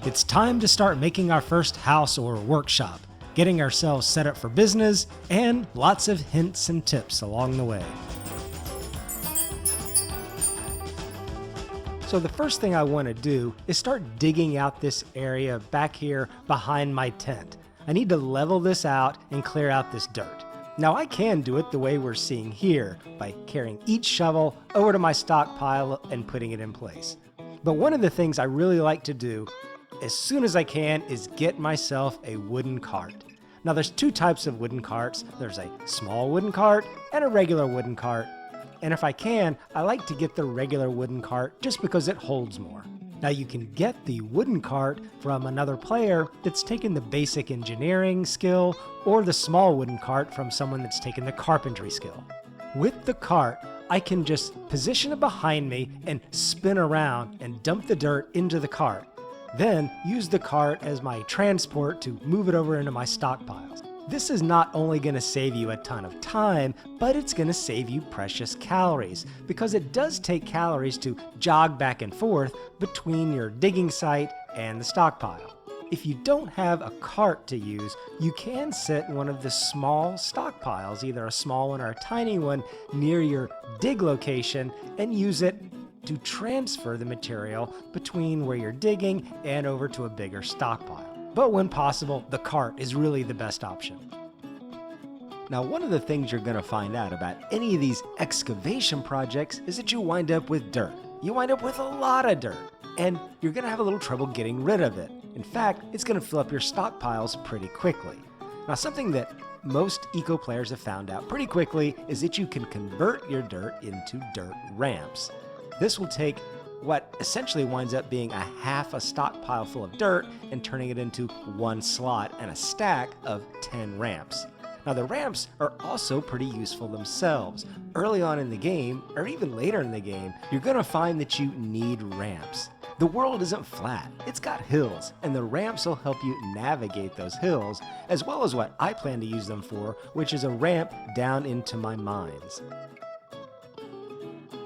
It's time to start making our first house or workshop, getting ourselves set up for business, and lots of hints and tips along the way. So the first thing I want to do is start digging out this area back here behind my tent. I need to level this out and clear out this dirt. Now I can do it the way we're seeing here, by carrying each shovel over to my stockpile and putting it in place. But one of the things I really like to do as soon as I can is get myself a wooden cart. Now there's two types of wooden carts. There's a small wooden cart and a regular wooden cart. And if I can, I like to get the regular wooden cart just because it holds more. Now you can get the wooden cart from another player that's taken the basic engineering skill, or the small wooden cart from someone that's taken the carpentry skill. With the cart, I can just position it behind me and spin around and dump the dirt into the cart. Then use the cart as my transport to move it over into my stockpiles. This is not only going to save you a ton of time, but it's going to save you precious calories, because it does take calories to jog back and forth between your digging site and the stockpile. If you don't have a cart to use, you can set one of the small stockpiles, either a small one or a tiny one, near your dig location and use it to transfer the material between where you're digging and over to a bigger stockpile. But when possible, the cart is really the best option. Now, one of the things you're going to find out about any of these excavation projects is that you wind up with dirt. You wind up with a lot of dirt, and you're going to have a little trouble getting rid of it. In fact, it's going to fill up your stockpiles pretty quickly. Now, something that most eco players have found out pretty quickly is that you can convert your dirt into dirt ramps. This will take what essentially winds up being half a stockpile full of dirt and turning it into one slot and a stack of 10 ramps. Now the ramps are also pretty useful themselves. Early on in the game, or even later in the game, you're going to find that you need ramps. The world isn't flat, it's got hills, and the ramps will help you navigate those hills, as well as what I plan to use them for, which is a ramp down into my mines.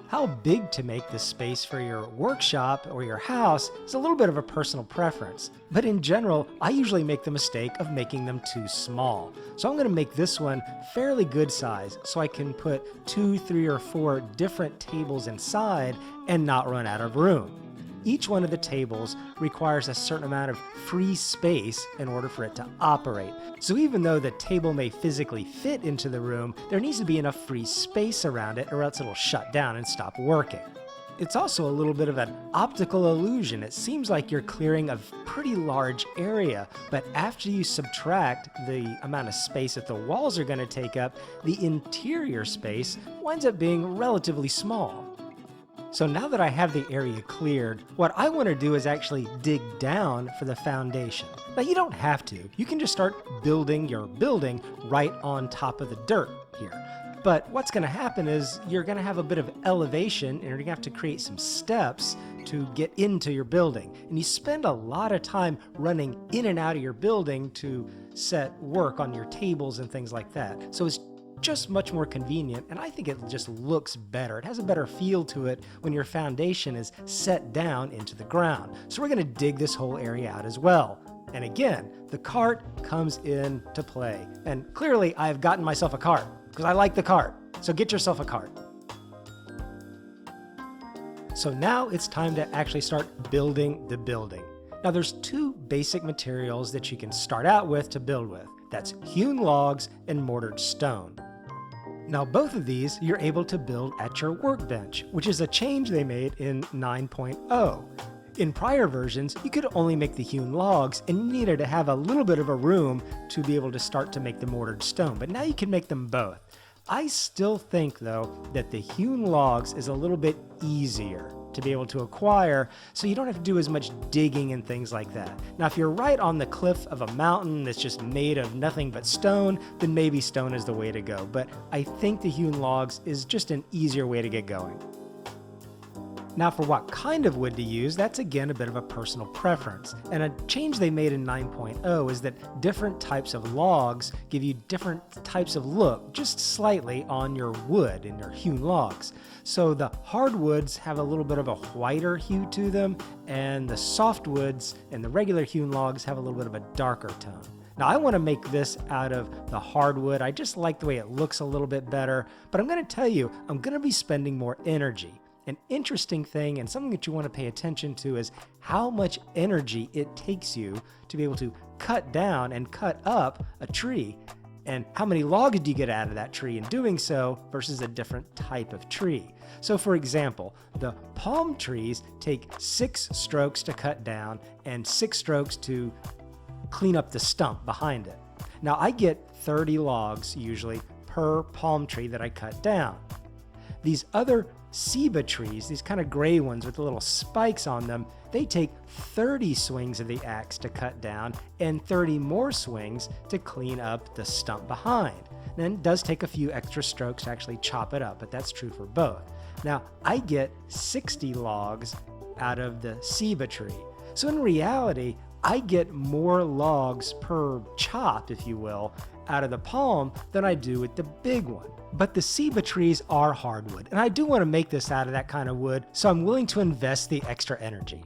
How big to make the space for your workshop or your house is a little bit of a personal preference, but in general, I usually make the mistake of making them too small. So I'm going to make this one fairly good size so I can put 2, 3, or 4 different tables inside and not run out of room. Each one of the tables requires a certain amount of free space in order for it to operate. So even though the table may physically fit into the room, there needs to be enough free space around it or else it'll shut down and stop working. It's also a little bit of an optical illusion. It seems like you're clearing a pretty large area, but after you subtract the amount of space that the walls are going to take up, the interior space winds up being relatively small. So now that I have the area cleared, what I want to do is actually dig down for the foundation. Now you don't have to. You can just start building your building right on top of the dirt here. But what's going to happen is you're going to have a bit of elevation and you're going to have to create some steps to get into your building. And you spend a lot of time running in and out of your building to set work on your tables and things like that. So it's just much more convenient, and I think it just looks better. It has a better feel to it when your foundation is set down into the ground. So we're going to dig this whole area out as well. And again, the cart comes into play. And clearly I've gotten myself a cart because I like the cart. So get yourself a cart. So now it's time to actually start building the building. Now there's 2 basic materials that you can start out with to build with. That's hewn logs and mortared stone. Now both of these you're able to build at your workbench, which is a change they made in 9.0. In prior versions, you could only make the hewn logs and you needed to have a little bit of a room to be able to start to make the mortared stone, but now you can make them both. I still think though that the hewn logs is a little bit easier to be able to acquire, so you don't have to do as much digging and things like that. Now if you're right on the cliff of a mountain that's just made of nothing but stone, then maybe stone is the way to go, but I think the hewn logs is just an easier way to get going. Now for what kind of wood to use, that's again a bit of a personal preference. And a change they made in 9.0 is that different types of logs give you different types of look, just slightly on your wood and your hewn logs. So the hardwoods have a little bit of a whiter hue to them, and the softwoods and the regular hewn logs have a little bit of a darker tone. Now I want to make this out of the hardwood. I just like the way it looks a little bit better, but I'm going to tell you, I'm going to be spending more energy. An interesting thing and something that you want to pay attention to is how much energy it takes you to be able to cut down and cut up a tree, and how many logs do you get out of that tree in doing so versus a different type of tree. So for example, the palm trees take 6 strokes to cut down and 6 strokes to clean up the stump behind it. Now I get 30 logs usually per palm tree that I cut down. These other ceiba trees, these kind of gray ones with the little spikes on them, they take 30 swings of the axe to cut down and 30 more swings to clean up the stump behind. Then it does take a few extra strokes to actually chop it up, but that's true for both. Now I get 60 logs out of the ceiba tree. So in reality, I get more logs per chop, if you will, out of the palm than I do with the big one. But the ceiba trees are hardwood, and I do want to make this out of that kind of wood, so I'm willing to invest the extra energy.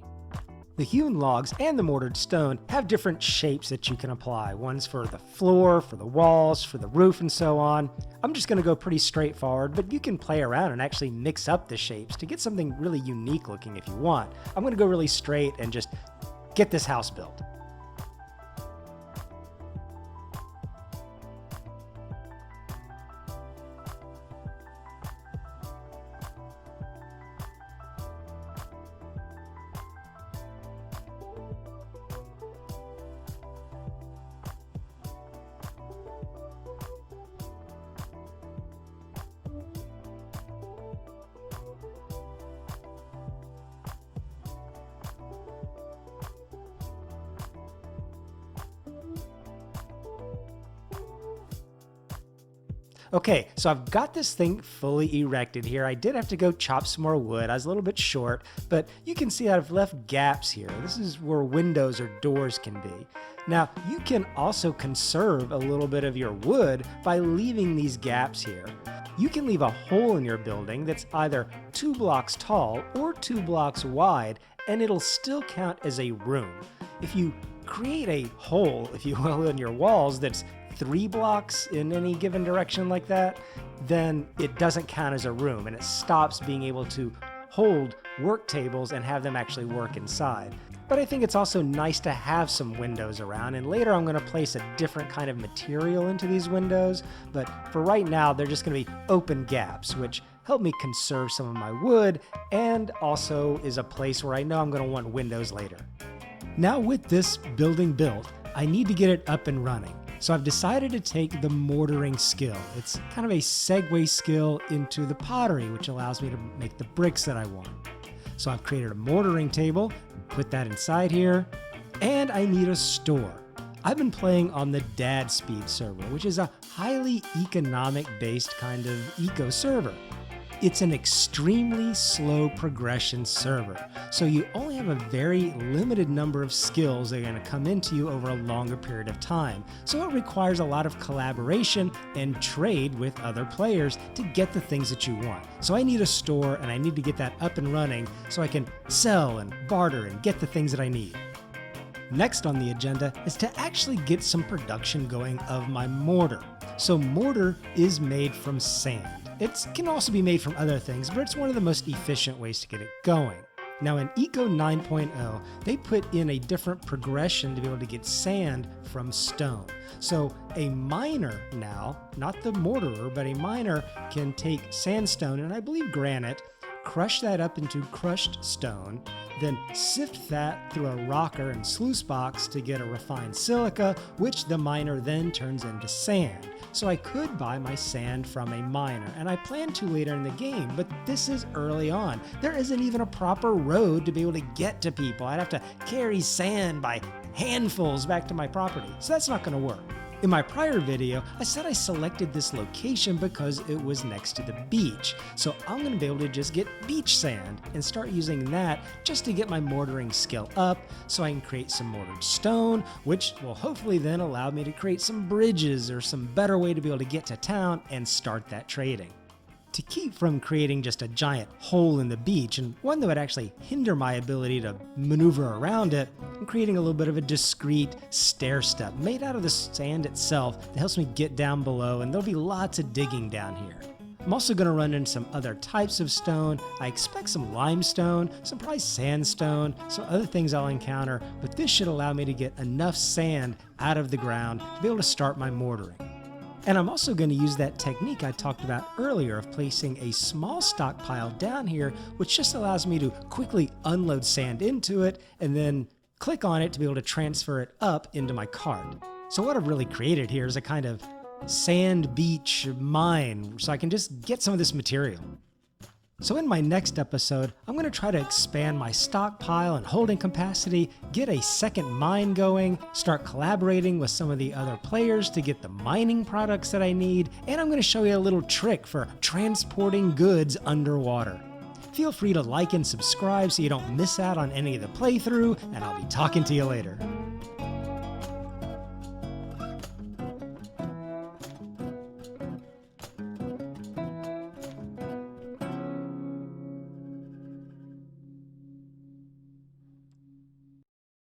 The hewn logs and the mortared stone have different shapes that you can apply. One's for the floor, for the walls, for the roof, and so on. I'm just going to go pretty straightforward, but you can play around and actually mix up the shapes to get something really unique looking if you want. I'm going to go really straight and just get this house built. Okay, so I've got this thing fully erected here. I did have to go chop some more wood. I was a little bit short, but you can see I've left gaps here. This is where windows or doors can be. Now, you can also conserve a little bit of your wood by leaving these gaps here. You can leave a hole in your building that's either 2 blocks tall or 2 blocks wide, and it'll still count as a room. If you create a hole, if you will, in your walls that's 3 blocks in any given direction like that, then it doesn't count as a room and it stops being able to hold work tables and have them actually work inside. But I think it's also nice to have some windows around, and later I'm going to place a different kind of material into these windows, but for right now they're just going to be open gaps, which help me conserve some of my wood and also is a place where I know I'm going to want windows later. Now with this building built, I need to get it up and running. So I've decided to take the mortaring skill. It's kind of a segue skill into the pottery, which allows me to make the bricks that I want. So I've created a mortaring table, put that inside here, and I need a store. I've been playing on the DadSpeed server, which is a highly economic-based kind of eco server. It's an extremely slow progression server, so you only have a very limited number of skills that are going to come into you over a longer period of time. So it requires a lot of collaboration and trade with other players to get the things that you want. So I need a store, and I need to get that up and running so I can sell and barter and get the things that I need. Next on the agenda is to actually get some production going of my mortar. So mortar is made from sand. It can also be made from other things, but it's one of the most efficient ways to get it going. Now in Eco 9.0, they put in a different progression to be able to get sand from stone. So a miner now, not the mortarer, but a miner can take sandstone and I believe granite, crush that up into crushed stone, then sift that through a rocker and sluice box to get a refined silica, which the miner then turns into sand. So I could buy my sand from a miner, and I plan to later in the game, but this is early on. There isn't even a proper road to be able to get to people. I'd have to carry sand by handfuls back to my property, so that's not going to work. In my prior video, I said I selected this location because it was next to the beach. So I'm going to be able to just get beach sand and start using that just to get my mortaring skill up so I can create some mortared stone, which will hopefully then allow me to create some bridges or some better way to be able to get to town and start that trading. To keep from creating just a giant hole in the beach, and one that would actually hinder my ability to maneuver around it, I'm creating a little bit of a discreet stair step made out of the sand itself that helps me get down below, and there'll be lots of digging down here. I'm also going to run in some other types of stone. I expect some limestone, some probably sandstone, some other things I'll encounter, but this should allow me to get enough sand out of the ground to be able to start my mortaring. And I'm also going to use that technique I talked about earlier of placing a small stockpile down here, which just allows me to quickly unload sand into it and then click on it to be able to transfer it up into my cart. So what I've really created here is a kind of sand beach mine, so I can just get some of this material. So in my next episode, I'm going to try to expand my stockpile and holding capacity, get a second mine going, start collaborating with some of the other players to get the mining products that I need, and I'm going to show you a little trick for transporting goods underwater. Feel free to like and subscribe so you don't miss out on any of the playthrough, and I'll be talking to you later.